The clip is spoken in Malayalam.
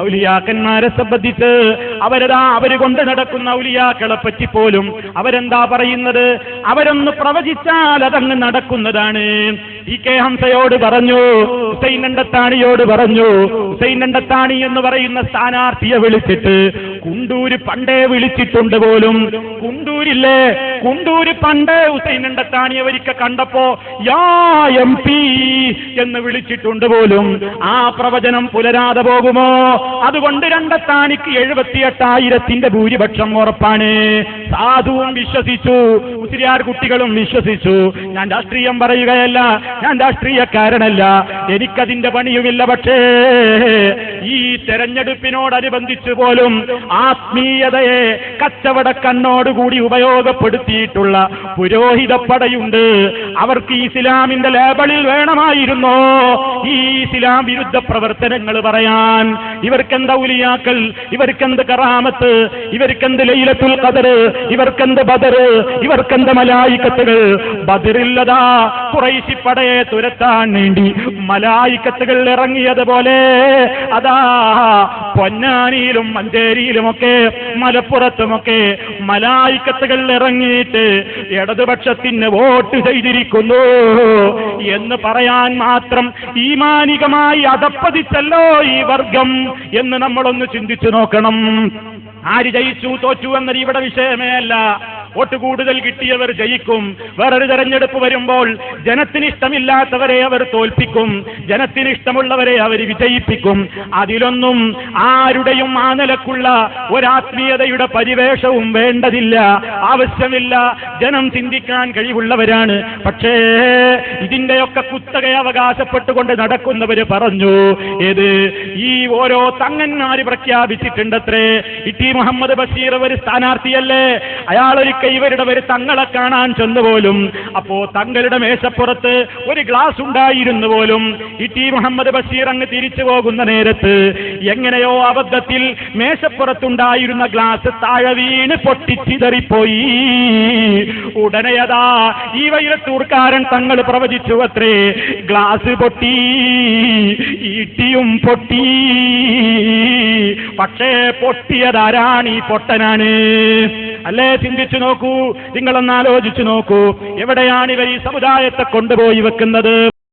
ഔലിയാക്കന്മാരെ സംബന്ധിച്ച് അവര് കൊണ്ട് നടക്കുന്ന ഔലിയാക്കളെ പറ്റി പോലും അവരെന്താ പറയുന്നത്? അവരൊന്ന് പ്രവചിച്ചാൽ അതങ്ങ് നടക്കുന്നതാണ്. കെ ഹംസയോട് പറഞ്ഞു, ഹുസൈൻ അണ്ടത്താണിയോട് പറഞ്ഞു. ഹുസൈൻ അണ്ടത്താണി എന്ന് പറയുന്ന സ്ഥാനാർത്ഥിയെ വിളിച്ചിട്ട് കുണ്ടൂര് പണ്ടേ വിളിച്ചിട്ടുണ്ട് പോലും. കുണ്ടൂര് പണ്ടേ ഹുസൈൻ അണ്ടത്താണിയെ ഒരിക്കൽ കണ്ടപ്പോ യാ MP എന്ന് വിളിച്ചിട്ടുണ്ട് പോലും. ആ പ്രവചനം പുലരാതെ പോകുമോ? അതുകൊണ്ട് രണ്ടത്താണിക്ക് 78,000 ഭൂരിപക്ഷം ഉറപ്പാണ്. സാധുവും വിശ്വസിച്ചു, മുസ്ലിയാർ കുട്ടികളും വിശ്വസിച്ചു. ഞാൻ രാഷ്ട്രീയം പറയുകയല്ല, ഞാൻ രാഷ്ട്രീയക്കാരനല്ല, എനിക്കതിന്റെ പണിയുമില്ല. പക്ഷേ ഈ തെരഞ്ഞെടുപ്പിനോടനുബന്ധിച്ച് പോലും ആത്മീയതയെ കച്ചവടക്കണ്ണോടുകൂടി ഉപയോഗപ്പെടുത്തിയിട്ടുള്ള പുരോഹിതപ്പടയുണ്ട്. അവർക്ക് ഇസ്ലാമിന്റെ ലേബലിൽ വേണമായിരുന്നോ ഈ ഇസ്ലാം വിരുദ്ധ പ്രവർത്തനങ്ങൾ പറയാൻ? ഇവർക്കെന്ത് ഔലിയാക്കൾ, ഇവർക്കെന്ത് കറാമത്ത്, ഇവർക്കെന്ത് ലൈലത്തുൽ ഖദർ, ഇവർക്കെന്ത് ബദർ, ഇവർക്കെന്ത് മലായിക്കത്തുകൾ? ബദറില്ലതാ ഖുറൈശി പടയെ തുരത്താൻ വേണ്ടി മലായിക്കത്തുകൾ ഇറങ്ങിയതുപോലെ അതാ പൊന്നാനിയിലും മഞ്ചേരിയിലുമൊക്കെ മലപ്പുറത്തുമൊക്കെ മലായിക്കത്തുകൾ ഇറങ്ങിയിട്ട് ഇടതുപക്ഷത്തിന് വോട്ട് ചെയ്തിരിക്കുന്നു എന്ന് പറയാൻ മാത്രം ഈമാനികമായി അധപ്പതിച്ചല്ലോ ഈ വർഗം എന്ന് നമ്മളൊന്ന് ചിന്തിച്ചു നോക്കണം. ആര് ജയിച്ചു തോറ്റു എന്നത് ഇവിടെ വിഷയമേ അല്ല. വോട്ട് കൂടുതൽ കിട്ടിയവർ ജയിക്കും. വേറൊരു തെരഞ്ഞെടുപ്പ് വരുമ്പോൾ ജനത്തിന് ഇഷ്ടമില്ലാത്തവരെ അവർ തോൽപ്പിക്കും, ജനത്തിന് ഇഷ്ടമുള്ളവരെ അവർ വിജയിപ്പിക്കും. അതിലൊന്നും ആരുടെയും ആ നിലക്കുള്ള ഒരാത്മീയതയുടെ പരിവേഷവും വേണ്ടതില്ല, ആവശ്യമില്ല. ജനം ചിന്തിക്കാൻ കഴിവുള്ളവരാണ്. പക്ഷേ ഇതിന്റെയൊക്കെ കുത്തക അവകാശപ്പെട്ടുകൊണ്ട് നടക്കുന്നവര് പറഞ്ഞു, ഏത് ഈ ഓരോ തങ്ങന്മാര് പ്രഖ്യാപിച്ചിട്ടുണ്ടത്രേ. ടി മുഹമ്മദ് ബഷീർ ഒരു സ്ഥാനാർത്ഥിയല്ലേ, അയാളൊരിക്കൽ ഇവരുടെ ഒരു തങ്ങളെ കാണാൻ ചെന്നുപോലും. അപ്പോ തങ്ങളുടെ മേശപ്പുറത്ത് ഒരു ഗ്ലാസ് ഉണ്ടായിരുന്നു പോലും. ടി മുഹമ്മദ് ബഷീർ അങ്ങ് തിരിച്ചു പോകുന്ന നേരത്ത് എങ്ങനെയോ അബദ്ധത്തിൽ മേശപ്പുറത്തുണ്ടായിരുന്ന ഗ്ലാസ് താഴെ വീണ് പൊട്ടിച്ചിതറിപ്പോയി. ഉടനെയതാ ഈ വൈരത്തൂർക്കാരൻ തങ്ങൾ പ്രവചിച്ചു അത്രേ, ഗ്ലാസ് പൊട്ടി, ഈട്ടിയും പൊട്ടി. പക്ഷേ പൊട്ടിയതാരാണ്? ഈ പൊട്ടനാണ് അല്ലേ? ചിന്തിച്ചു നോക്കൂ, നിങ്ങളൊന്ന് ആലോചിച്ചു നോക്കൂ, എവിടെയാണ് ഇവർ ഈ സമുദായത്തെ കൊണ്ടുപോയി വെക്കുന്നത്?